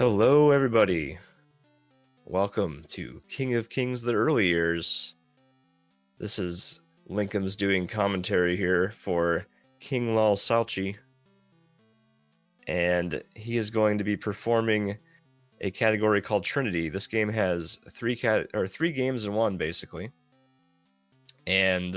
Hello, everybody. Welcome to King of Kings: The Early Years. This is Lincoln's doing commentary here for Kinglolsalchi, and he is going to be performing a category called Trinity. This game has three games in one, basically, and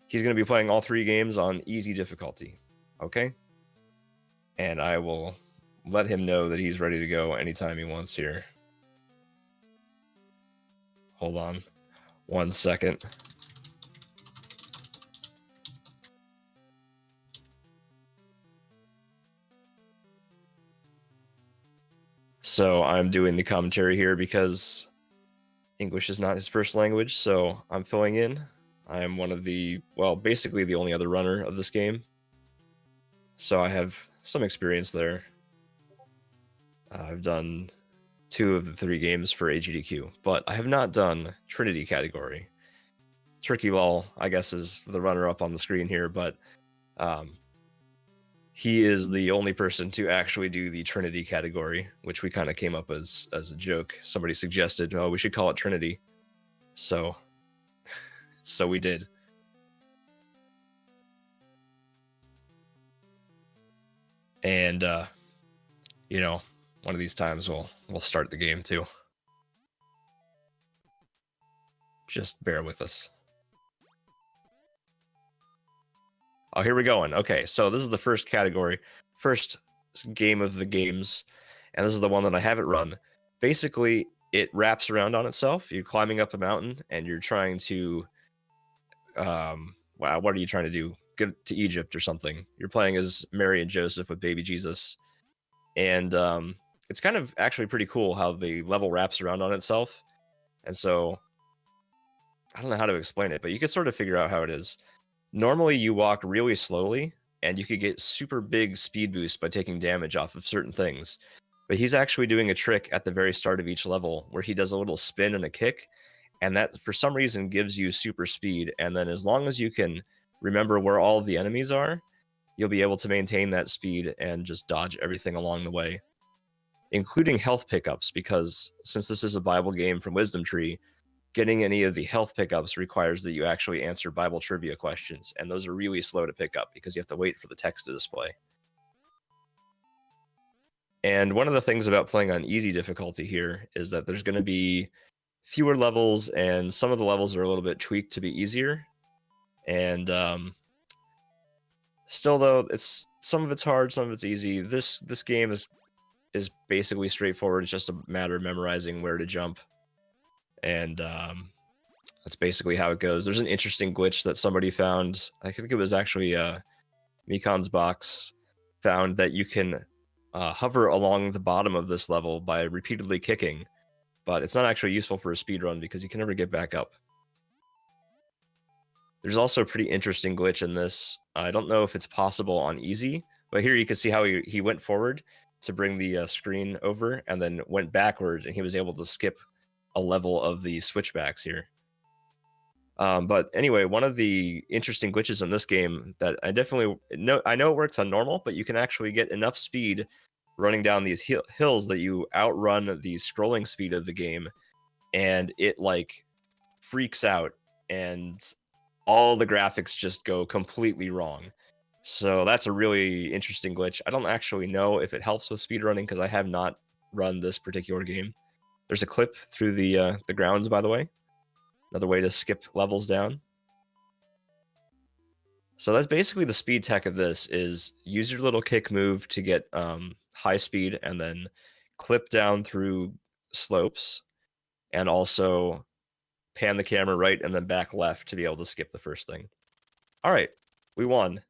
he's going to be playing all three games on easy difficulty. Okay, and I will let him know that he's ready to go anytime he wants here. Hold on 1 second. So I'm doing the commentary here because English is not his first language, so I'm filling in. I'm one of the, well, basically the only other runner of this game. So I have some experience there. I've done 2 of the 3 games for AGDQ, but I have not done Trinity category. Turkey Lol, I guess, is the runner-up on the screen here, but he is the only person to actually do the Trinity category, which we kind of came up as a joke. Somebody suggested, oh, we should call it Trinity. So we did. And, you know, one of these times we'll start the game too. Just bear with us. Oh, here we go. Okay, so this is the first category, first game of the games, and this is the one that I haven't run. Basically, it wraps around on itself. You're climbing up a mountain, and you're trying to, wow, what are you trying to do? Get to Egypt or something. You're playing as Mary and Joseph with baby Jesus, and it's kind of actually pretty cool how the level wraps around on itself. And so, I don't know how to explain it, but you can sort of figure out how it is. Normally, you walk really slowly, and you could get super big speed boosts by taking damage off of certain things. But he's actually doing a trick at the very start of each level where he does a little spin and a kick, and that, for some reason, gives you super speed. And then as long as you can remember where all of the enemies are, you'll be able to maintain that speed and just dodge everything along the way, including health pickups, because since this is a Bible game from Wisdom Tree, getting any of the health pickups requires that you actually answer Bible trivia questions, and those are really slow to pick up because you have to wait for the text to display. And one of the things about playing on easy difficulty here is that there's going to be fewer levels, and some of the levels are a little bit tweaked to be easier. And still, though, some of it's hard, some of it's easy. This game is basically straightforward. It's just a matter of memorizing where to jump. And that's basically how it goes. There's an interesting glitch that somebody found. I think it was actually Mikon's Box found that you can hover along the bottom of this level by repeatedly kicking, but it's not actually useful for a speedrun because you can never get back up. There's also a pretty interesting glitch in this. I don't know if it's possible on easy, but here you can see how he went forward to bring the screen over and then went backwards, and he was able to skip a level of the switchbacks here. But anyway, one of the interesting glitches in this game that I know it works on normal, but you can actually get enough speed running down these hills that you outrun the scrolling speed of the game, and it like freaks out, and all the graphics just go completely wrong. So that's a really interesting glitch. I don't actually know if it helps with speedrunning because I have not run this particular game. There's a clip through the grounds, by the way. Another way to skip levels down. So that's basically the speed tech of this, is use your little kick move to get high speed, and then clip down through slopes, and also pan the camera right and then back left to be able to skip the first thing. All right, we won.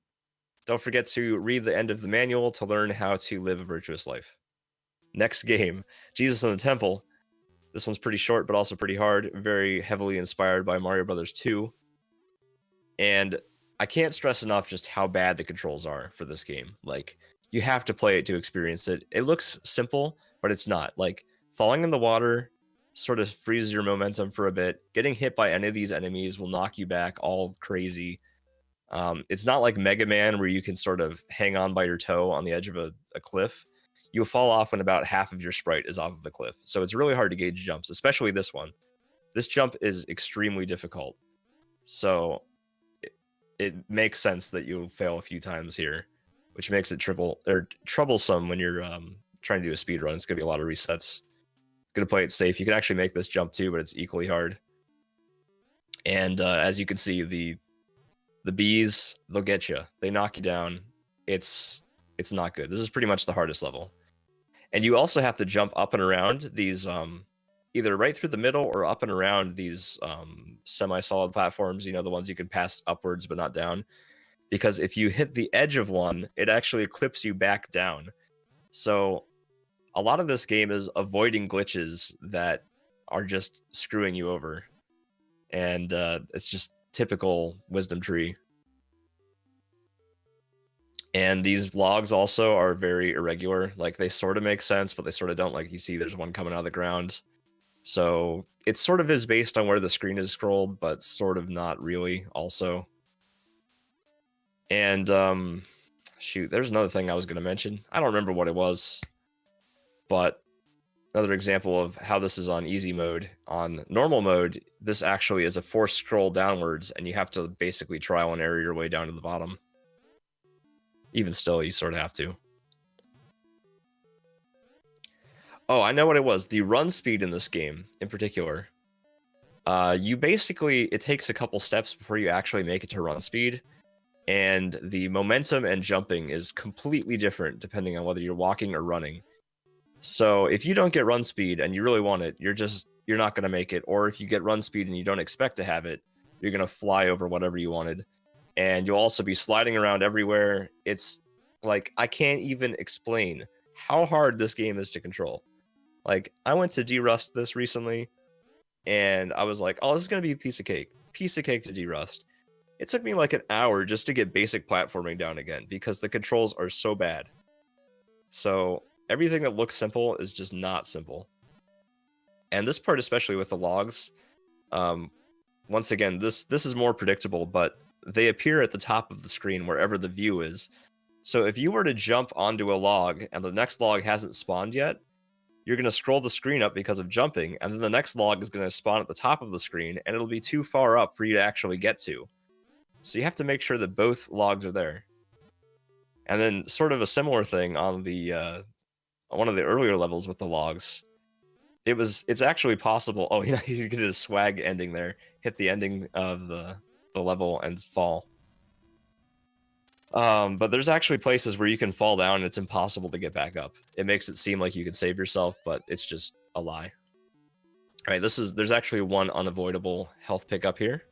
Don't forget to read the end of the manual to learn how to live a virtuous life. Next game, Jesus in the Temple. This one's pretty short, but also pretty hard. Very heavily inspired by Mario Brothers 2. And I can't stress enough just how bad the controls are for this game. Like, you have to play it to experience it. It looks simple, but it's not. Like, falling in the water sort of freezes your momentum for a bit. Getting hit by any of these enemies will knock you back all crazy. It's not like Mega Man where you can sort of hang on by your toe on the edge of a cliff. you'll fall off when about half of your sprite is off of the cliff. So it's really hard to gauge jumps, especially this one. This jump is extremely difficult. So it makes sense that you'll fail a few times here, which makes it troublesome when you're trying to do a speed run. It's gonna be a lot of resets. Gonna play it safe. You can actually make this jump too, but it's equally hard. And as you can see, the bees, they'll get you. They knock you down. It's not good. This is pretty much the hardest level. And you also have to jump up and around these either right through the middle or up and around these semi-solid platforms, you know, the ones you can pass upwards but not down. Because if you hit the edge of one, it actually clips you back down. So a lot of this game is avoiding glitches that are just screwing you over. And it's just typical wisdom tree. And these logs also are very irregular. Like, they sort of make sense, but they sort of don't. Like, you see there's one coming out of the ground. So it sort of is based on where the screen is scrolled, but sort of not really also. And shoot, there's another thing I was going to mention. I don't remember what it was, but another example of how this is on easy mode. On normal mode, this actually is a forced scroll downwards, and you have to basically trial and error your way down to the bottom. Even still, you sort of have to. Oh, I know what it was. The run speed in this game, in particular. You basically, it takes a couple steps before you actually make it to run speed. And the momentum and jumping is completely different depending on whether you're walking or running. So if you don't get run speed and you really want it, you're not going to make it. Or if you get run speed and you don't expect to have it, you're going to fly over whatever you wanted. And you'll also be sliding around everywhere. It's like, I can't even explain how hard this game is to control. Like, I went to derust this recently, and I was like, oh, this is going to be a piece of cake. Piece of cake to derust. It took me like an hour just to get basic platforming down again, because the controls are so bad. So everything that looks simple is just not simple. And this part, especially with the logs, once again, this is more predictable, but they appear at the top of the screen wherever the view is. So if you were to jump onto a log and the next log hasn't spawned yet, you're going to scroll the screen up because of jumping, and then the next log is going to spawn at the top of the screen, and it'll be too far up for you to actually get to. So you have to make sure that both logs are there. And then sort of a similar thing on the one of the earlier levels with the logs. It's actually possible. Oh, yeah, he's getting his swag ending there. Hit the ending of the level and fall. But there's actually places where you can fall down and it's impossible to get back up. It makes it seem like you can save yourself, but it's just a lie. All right, there's actually one unavoidable health pickup here.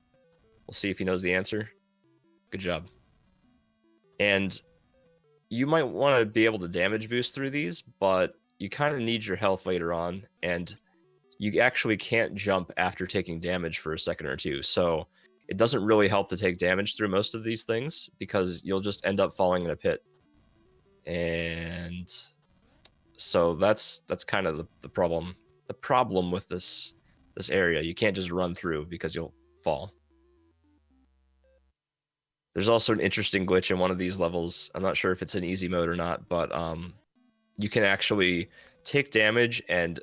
We'll see if he knows the answer. Good job. And you might want to be able to damage boost through these, but you kind of need your health later on, and you actually can't jump after taking damage for a second or two. So it doesn't really help to take damage through most of these things, because you'll just end up falling in a pit. And so that's kind of the problem. The problem with this area, you can't just run through because you'll fall. There's also an interesting glitch in one of these levels. I'm not sure if it's in easy mode or not, but you can actually take damage, and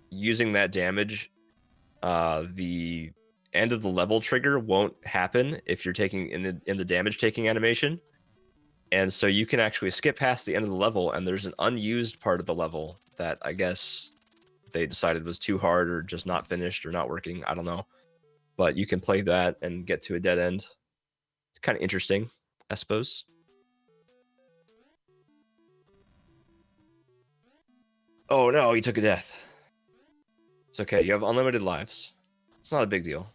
using that damage, the end of the level trigger won't happen if you're taking in the damage taking animation. And so you can actually skip past the end of the level, and there's an unused part of the level that I guess they decided was too hard or just not finished or not working. I don't know. But you can play that and get to a dead end. It's kind of interesting, I suppose. Oh no, he took a death. It's okay, you have unlimited lives. It's not a big deal.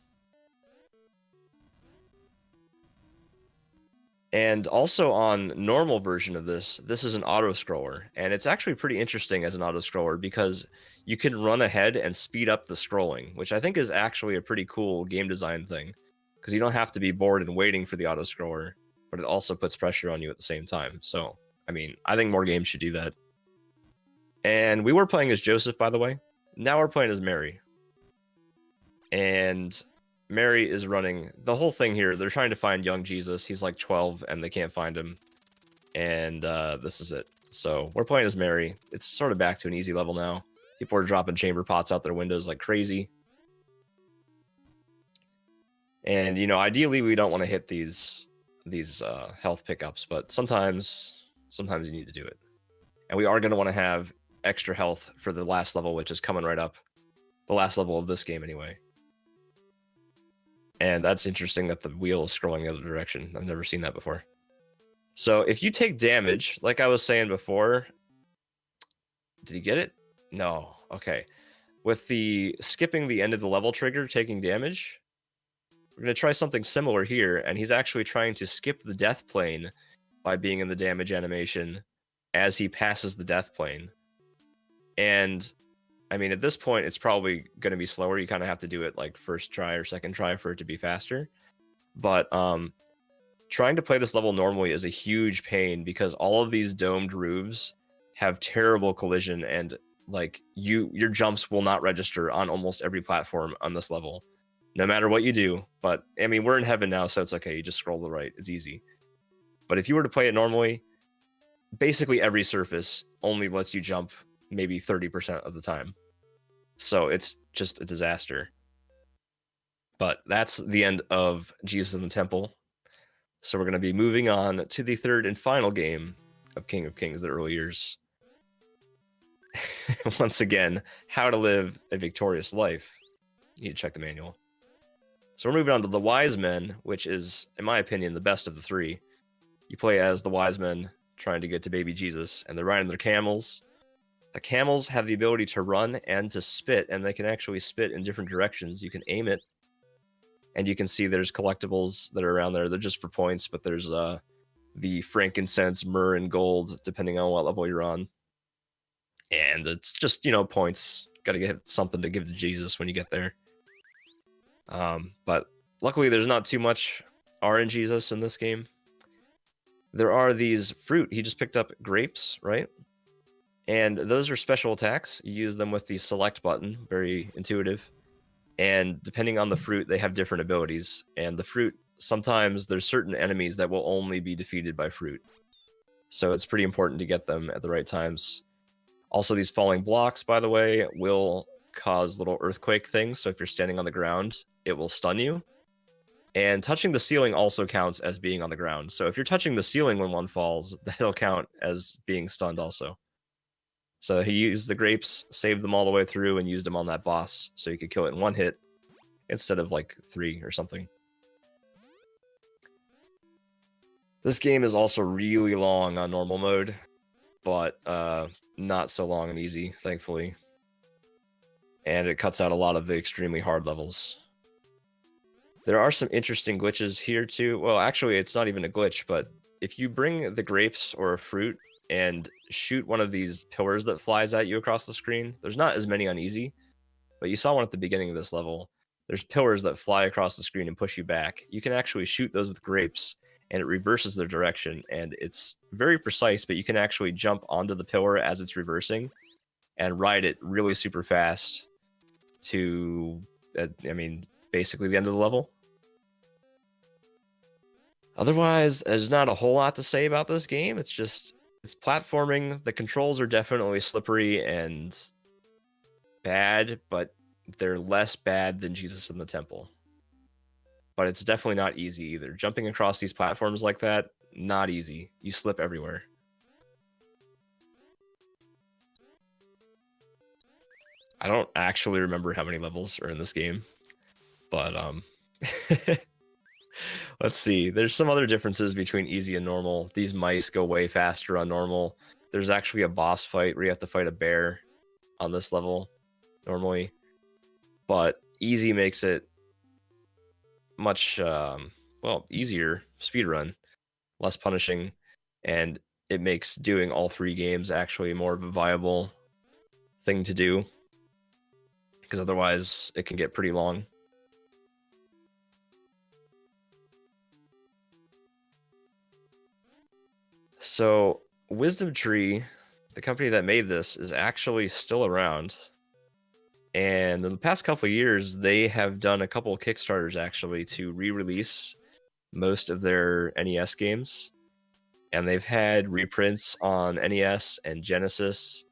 And also on normal version of this is an auto-scroller. And it's actually pretty interesting as an auto-scroller, because you can run ahead and speed up the scrolling, which I think is actually a pretty cool game design thing. Because you don't have to be bored and waiting for the auto-scroller, but it also puts pressure on you at the same time. So, I mean, I think more games should do that. And we were playing as Joseph, by the way. Now we're playing as Mary. And Mary is running the whole thing here. They're trying to find young Jesus. He's like 12 and they can't find him. And this is it. So we're playing as Mary. It's sort of back to an easy level now. People are dropping chamber pots out their windows like crazy. And, you know, ideally we don't want to hit these health pickups, but sometimes you need to do it. And we are going to want to have extra health for the last level, which is coming right up. The last level of this game anyway. And that's interesting that the wheel is scrolling the other direction. I've never seen that before. So if you take damage, like I was saying before, did you get it? No. Okay. With the skipping the end of the level trigger, taking damage, we're going to try something similar here. And he's actually trying to skip the death plane by being in the damage animation as he passes the death plane. And I mean, at this point, it's probably going to be slower. You kind of have to do it like first try or second try for it to be faster. But trying to play this level normally is a huge pain because all of these domed roofs have terrible collision, and like your jumps will not register on almost every platform on this level, no matter what you do. But I mean, we're in heaven now, so it's okay. You just scroll to the right. It's easy. But if you were to play it normally, basically every surface only lets you jump maybe 30% of the time. So it's just a disaster. But that's the end of Jesus in the Temple. So we're going to be moving on to the third and final game of King of Kings, the early years. Once again, how to live a victorious life. You need to check the manual. So we're moving on to the Wise Men, which is, in my opinion, the best of the three. You play as the Wise Men trying to get to baby Jesus, and they're riding their camels. The camels have the ability to run and to spit, and they can actually spit in different directions. You can aim it, and you can see there's collectibles that are around there. They're just for points, but there's the frankincense, myrrh, and gold, depending on what level you're on. And it's just, you know, points. Got to get something to give to Jesus when you get there. But luckily, there's not too much RNGesus in this game. There are these fruit. He just picked up grapes, right? And those are special attacks. You use them with the select button, very intuitive. And depending on the fruit, they have different abilities. And the fruit, sometimes there's certain enemies that will only be defeated by fruit. So it's pretty important to get them at the right times. Also, these falling blocks, by the way, will cause little earthquake things. So if you're standing on the ground, it will stun you. And touching the ceiling also counts as being on the ground. So if you're touching the ceiling when one falls, that'll count as being stunned also. So he used the grapes, saved them all the way through, and used them on that boss, so he could kill it in one hit, instead of like 3 or something. This game is also really long on normal mode, but not so long and easy, thankfully. And it cuts out a lot of the extremely hard levels. There are some interesting glitches here too. Well, actually, it's not even a glitch, but if you bring the grapes or a fruit and shoot one of these pillars that flies at you across the screen, there's not as many on easy, but you saw one at the beginning of this level. There's pillars that fly across the screen and push you back. You can actually shoot those with grapes, and it reverses their direction, and it's very precise, but you can actually jump onto the pillar as it's reversing and ride it really super fast to, I mean, basically the end of the level. Otherwise, there's not a whole lot to say about this game. It's just, it's platforming. The controls are definitely slippery and bad, but they're less bad than Jesus in the Temple. But it's definitely not easy either. Jumping across these platforms like that, not easy. You slip everywhere. I don't actually remember how many levels are in this game, but let's see. There's some other differences between easy and normal. These mice go way faster on normal. There's actually a boss fight where you have to fight a bear on this level normally, but easy makes it much well, easier speedrun, less punishing, and it makes doing all 3 games actually more of a viable thing to do, because otherwise it can get pretty long. So Wisdom Tree, the company that made this, is actually still around. And in the past couple of years, they have done a couple of Kickstarters actually to re-release most of their NES games. and they've had reprints on NES and Genesis,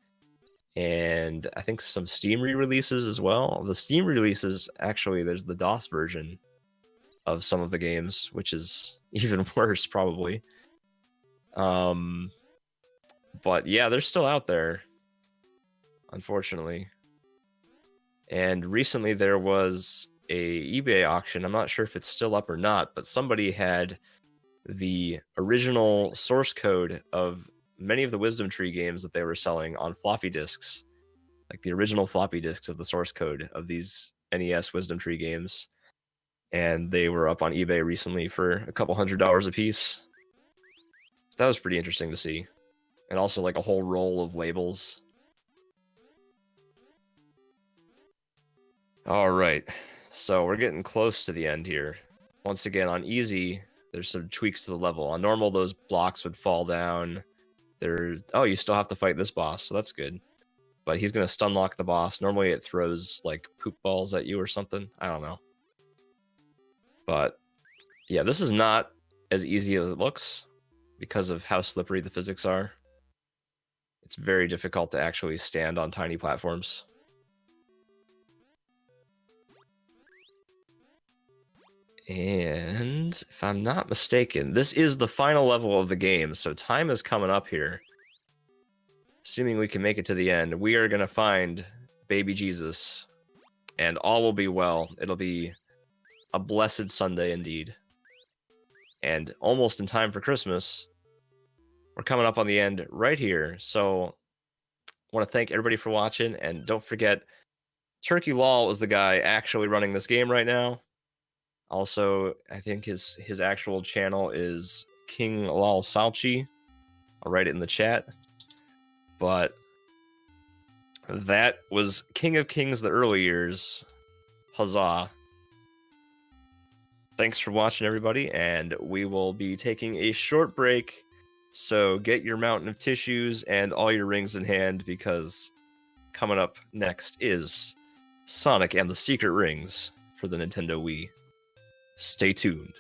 and I think some Steam re-releases as well. The Steam releases, actually, there's the DOS version of some of the games, which is even worse, probably. But yeah, they're still out there, unfortunately. And recently there was a eBay auction. I'm not sure if it's still up or not, but somebody had the original source code of many of the Wisdom Tree games that they were selling on floppy disks, like the original floppy disks of the source code of these NES Wisdom Tree games. And they were up on eBay recently for a couple $100 a piece. So that was pretty interesting to see. And also like a whole roll of labels. All right, so we're getting close to the end here. Once again, on easy, there's some tweaks to the level. On normal, those blocks would fall down. Oh, you still have to fight this boss, so that's good. But he's gonna stun lock the boss. Normally it throws like poop balls at you or something. I don't know. But yeah, this is not as easy as it looks because of how slippery the physics are. It's very difficult to actually stand on tiny platforms. And if I'm not mistaken, this is the final level of the game, so time is coming up here. Assuming we can make it to the end, we are going to find baby Jesus, and all will be well. It'll be a blessed Sunday indeed. And almost in time for Christmas, we're coming up on the end right here. So I want to thank everybody for watching, and don't forget, Turkey Lol is the guy actually running this game right now. Also, I think his actual channel is Kinglolsalchi. I'll write it in the chat. But that was King of Kings the early years. Huzzah. Thanks for watching, everybody, and we will be taking a short break. So get your mountain of tissues and all your rings in hand, because coming up next is Sonic and the Secret Rings for the Nintendo Wii. Stay tuned.